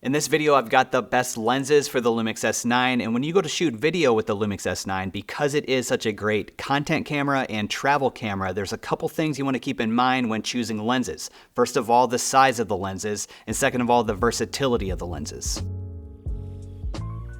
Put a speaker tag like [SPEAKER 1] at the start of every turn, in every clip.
[SPEAKER 1] In this video, I've got the best lenses for the LUMIX S9, and when you go to shoot video with the LUMIX S9, because it is such a great content camera and travel camera, there's a couple things you want to keep in mind when choosing lenses. First of all, the size of the lenses, and second of all, the versatility of the lenses.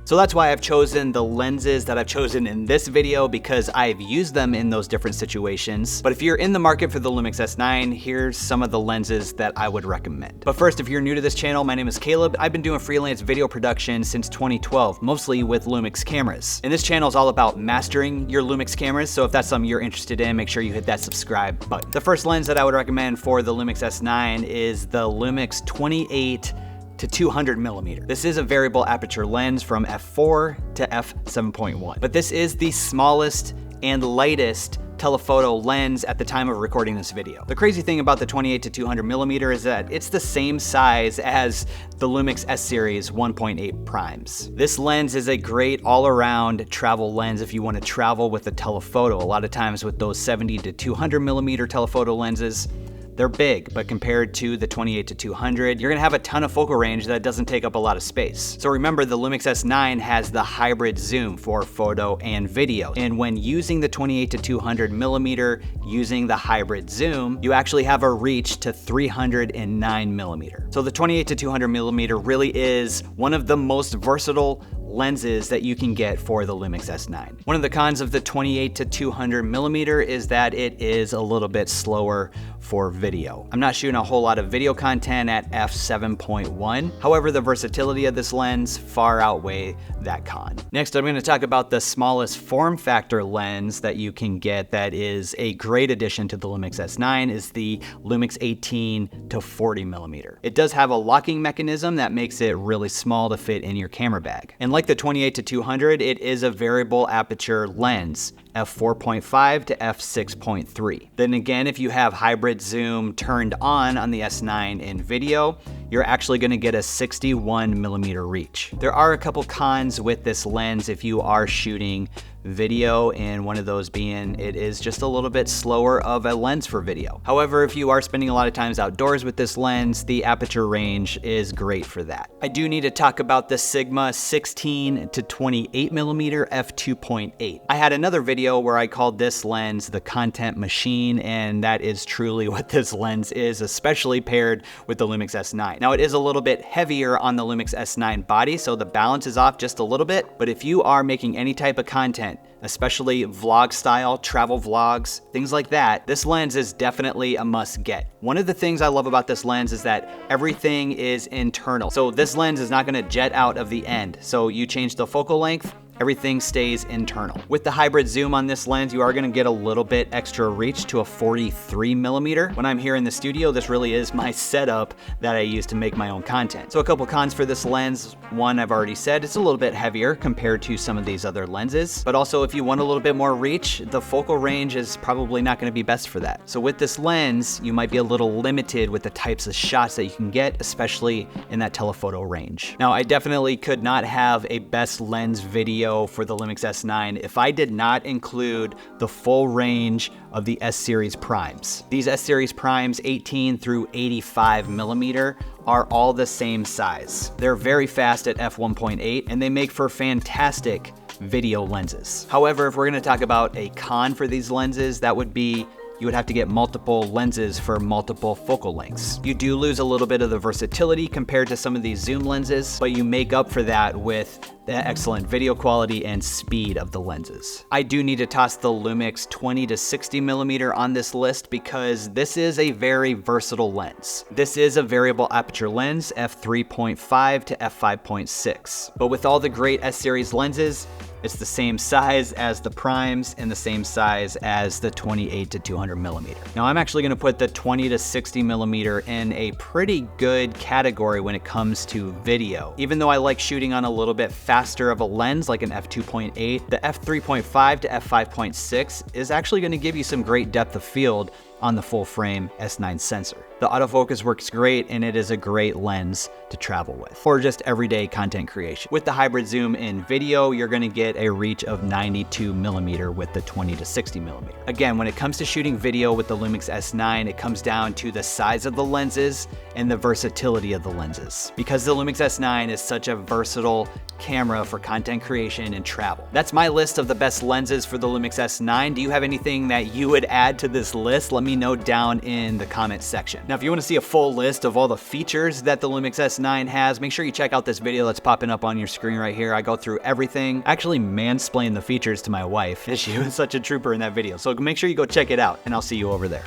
[SPEAKER 1] So that's why I've chosen the lenses that I've chosen in this video, because I've used them in those different situations. But if you're in the market for the LUMIX S9, here's some of the lenses that I would recommend. But first, if you're new to this channel, my name is Caleb. I've been doing freelance video production since 2012, mostly with LUMIX cameras. And this channel is all about mastering your LUMIX cameras, so if that's something you're interested in, make sure you hit that subscribe button. The first lens that I would recommend for the LUMIX S9 is the LUMIX 28 to 200 millimeter. This is a variable aperture lens from f4 to f7.1, but this is the smallest and lightest telephoto lens at the time of recording this video. The crazy thing about the 28 to 200 millimeter is that it's the same size as the LUMIX S series 1.8 primes. This lens is a great all-around travel lens if you want to travel with a telephoto. A lot of times with those 70 to 200 millimeter telephoto lenses, they're big, but compared to the 28 to 200, you're gonna have a ton of focal range that doesn't take up a lot of space. So remember, the LUMIX S9 has the hybrid zoom for photo and video. And when using the 28 to 200 millimeter using the hybrid zoom, you actually have a reach to 309 millimeter. So the 28 to 200 millimeter really is one of the most versatile lenses that you can get for the LUMIX S9. One of the cons of the 28 to 200 millimeter is that it is a little bit slower for video. I'm not shooting a whole lot of video content at f7.1. However, the versatility of this lens far outweigh that con. Next, I'm going to talk about the smallest form factor lens that you can get that is a great addition to the LUMIX S9 is the LUMIX 18 to 40 millimeter. It does have a locking mechanism that makes it really small to fit in your camera bag. And like the 28 to 200, it is a variable aperture lens, f4.5 to f6.3. Then again, if you have hybrid zoom turned on the S9 in video, you're actually going to get a 61 millimeter reach. There are a couple cons with this lens if you are shooting video, and one of those being it is just a little bit slower of a lens for video. However, if you are spending a lot of times outdoors with this lens, the aperture range is great for that. I do need to talk about the Sigma 16 to 28 millimeter f2.8. I had another video where I called this lens the content machine, and that is truly what this lens is, especially paired with the LUMIX S9. Now, it is a little bit heavier on the LUMIX S9 body, so the balance is off just a little bit, but if you are making any type of content, especially vlog style, travel vlogs, things like that, this lens is definitely a must get. One of the things I love about this lens is that everything is internal. So this lens is not gonna jet out of the end. So you change the focal length, everything stays internal. With the hybrid zoom on this lens, you are gonna get a little bit extra reach to a 43 millimeter. When I'm here in the studio, this really is my setup that I use to make my own content. So a couple cons for this lens. One, I've already said, it's a little bit heavier compared to some of these other lenses, but also if you want a little bit more reach, the focal range is probably not gonna be best for that. So with this lens, you might be a little limited with the types of shots that you can get, especially in that telephoto range. Now, I definitely could not have a best lens video for the LUMIX S9 if I did not include the full range of the S series primes. These S series primes 18 through 85 millimeter are all the same size. They're very fast at f1.8 and they make for fantastic video lenses. However, if we're going to talk about a con for these lenses, that would be you would have to get multiple lenses for multiple focal lengths. You do lose a little bit of the versatility compared to some of these zoom lenses, but you make up for that with the excellent video quality and speed of the lenses. I do need to toss the LUMIX 20 to 60 millimeter on this list because this is a very versatile lens. This is a variable aperture lens, f3.5 to f5.6. But with all the great S series lenses, it's the same size as the primes and the same size as the 28 to 200 millimeter. Now, I'm actually gonna put the 20 to 60 millimeter in a pretty good category when it comes to video. Even though I like shooting on a little bit faster of a lens like an f2.8, the f3.5 to f5.6 is actually gonna give you some great depth of field on the full frame S9 sensor. The autofocus works great, and it is a great lens to travel with, or just everyday content creation. With the hybrid zoom in video, you're gonna get a reach of 92mm with the 20 to 60mm. Again, when it comes to shooting video with the LUMIX S9, it comes down to the size of the lenses and the versatility of the lenses. Because the LUMIX S9 is such a versatile camera for content creation and travel. That's my list of the best lenses for the LUMIX S9. Do you have anything that you would add to this list? Let me know down in the comment section. Now, if you want to see a full list of all the features that the LUMIX S9 has, make sure you check out this video that's popping up on your screen right here. I go through everything. I actually mansplained the features to my wife. She was such a trooper in that video. So make sure you go check it out, and I'll see you over there.